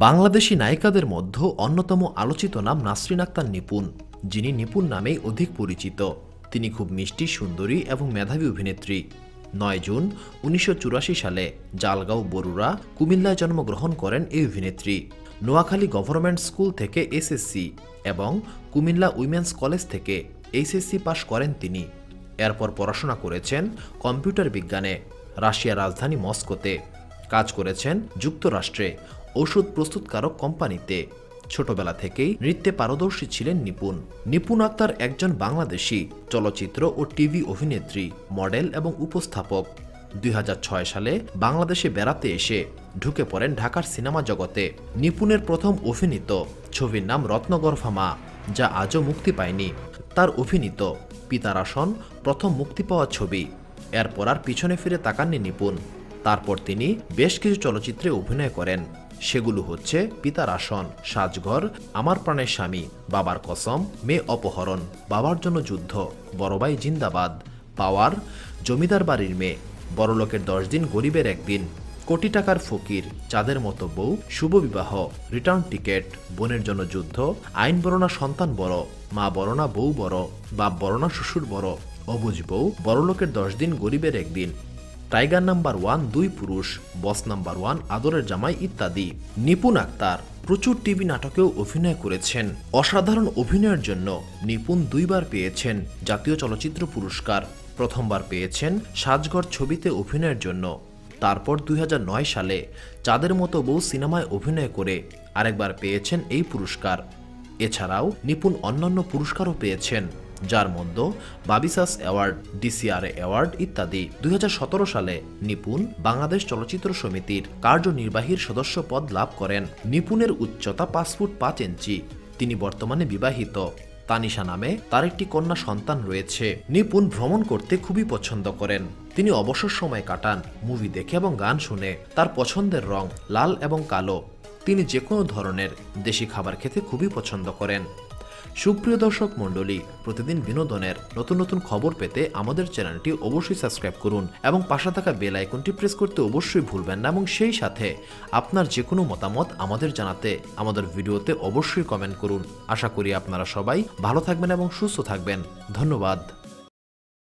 বাংলাদেশী নায়িকাদের মধ্যে অন্যতম আলোচিত নাম নাসরিন আক্তার নিপুণ, যিনি নিপুণ নামেই অধিক পরিচিত। তিনি খুব মিষ্টি, সুন্দরী এবং মেধাবী অভিনেত্রী। ৯ জুন ১৯৮৪ সালে জালগাঁও বরুড়া, কুমিল্লায় জন্মগ্রহণ করেন এই অভিনেত্রী। নোয়াখালী গভর্নমেন্ট স্কুল থেকে এসএসসি এবং কুমিল্লা উইমেন্স কলেজ থেকে এইচএসসি পাশ করেন তিনি। এরপর পড়াশোনা করেছেন কম্পিউটার বিজ্ঞানে রাশিয়ার রাজধানী মস্কোতে। কাজ করেছেন যুক্তরাষ্ট্রে ওষুধ প্রস্তুতকারক কোম্পানিতে। ছোটবেলা থেকেই নৃত্যে পারদর্শী ছিলেন নিপুণ। নিপুণ আক্তার একজন বাংলাদেশী চলচ্চিত্র ও টিভি অভিনেত্রী, মডেল এবং উপস্থাপক। ২০০৬ সালে বাংলাদেশে বেড়াতে এসে ঢুকে পড়েন ঢাকার সিনেমা জগতে। নিপুণের প্রথম অভিনীত ছবির নাম রত্নগর্ভা মা, যা আজও মুক্তি পায়নি। তার অভিনীত পিতার আসন প্রথম মুক্তি পাওয়া ছবি। এরপর আর পিছনে ফিরে তাকাননি নিপুণ। তারপর তিনি বেশ কিছু চলচ্চিত্রে অভিনয় করেন। সেগুলো হচ্ছে পিতার আসন, সাজঘর, আমার প্রাণের স্বামী, বাবার কসম, মেয়ে অপহরণ, বাবার জন্য যুদ্ধ, বড় ভাই জিন্দাবাদ, পাওয়ার, জমিদার বাড়ির মেয়ে, বড়লোকের 10 দিন, গরিবের একদিন, কোটি টাকার ফকির, চাঁদের মতো বউ, শুভ বিবাহ, রিটার্ন টিকেট, বোনের জন্য যুদ্ধ, আইন বড় না সন্তান বড়, মা বড় না বউ বড়, বাপ বড় না শ্বশুর বড়, অবুঝ বউ, বড়লোকের 10 দিন, গরিবের একদিন, টাইগার নাম্বার 1, 2 পুরুষ, বস নাম্বার 1, আদরের জামাই ইত্যাদি। নিপুণ আক্তার প্রচুর টিভি নাটকেও অভিনয় করেছেন। অসাধারণ অভিনয়ের জন্য নিপুণ 2 বার পেয়েছেন জাতীয় চলচ্চিত্র পুরস্কার। প্রথমবার পেয়েছেন সাজঘর ছবিতে অভিনয়ের জন্য। তারপর ২০০৯ সালে চাঁদের মতো বউ সিনেমায় অভিনয় করে আরেকবার পেয়েছেন এই পুরস্কার। এছাড়াও নিপুণ অন্যান্য পুরস্কারও পেয়েছেন, যার মধ্যে বাবিসাস অ্যাওয়ার্ড, ডিসিআরএ অ্যাওয়ার্ড ইত্যাদি। ২০১৭ সালে নিপুণ বাংলাদেশ চলচ্চিত্র সমিতির কার্যনির্বাহীর সদস্য পদ লাভ করেন। নিপুণের উচ্চতা 5 ফুট 5 ইঞ্চি। তিনি বর্তমানে বিবাহিত। তানিশা নামে তার একটি কন্যা সন্তান রয়েছে। নিপুণ ভ্রমণ করতে খুবই পছন্দ করেন। তিনি অবসর সময় কাটান মুভি দেখে এবং গান শুনে। তার পছন্দের রং লাল এবং কালো। তিনি যে কোনো ধরনের দেশি খাবার খেতে খুবই পছন্দ করেন। সুপ্রিয় দর্শক মণ্ডলী, প্রতিদিন বিনোদনের নতুন নতুন খবর পেতে আমাদের চ্যানেলটি অবশ্যই সাবস্ক্রাইব করুন এবং পাশে থাকা বেল আইকনটি প্রেস করতে অবশ্যই ভুলবেন না। এবং সেই সাথে আপনার যে কোনো মতামত আমাদের জানাতে আমাদের ভিডিওতে অবশ্যই কমেন্ট করুন। আশা করি আপনারা সবাই ভালো থাকবেন এবং সুস্থ থাকবেন। ধন্যবাদ।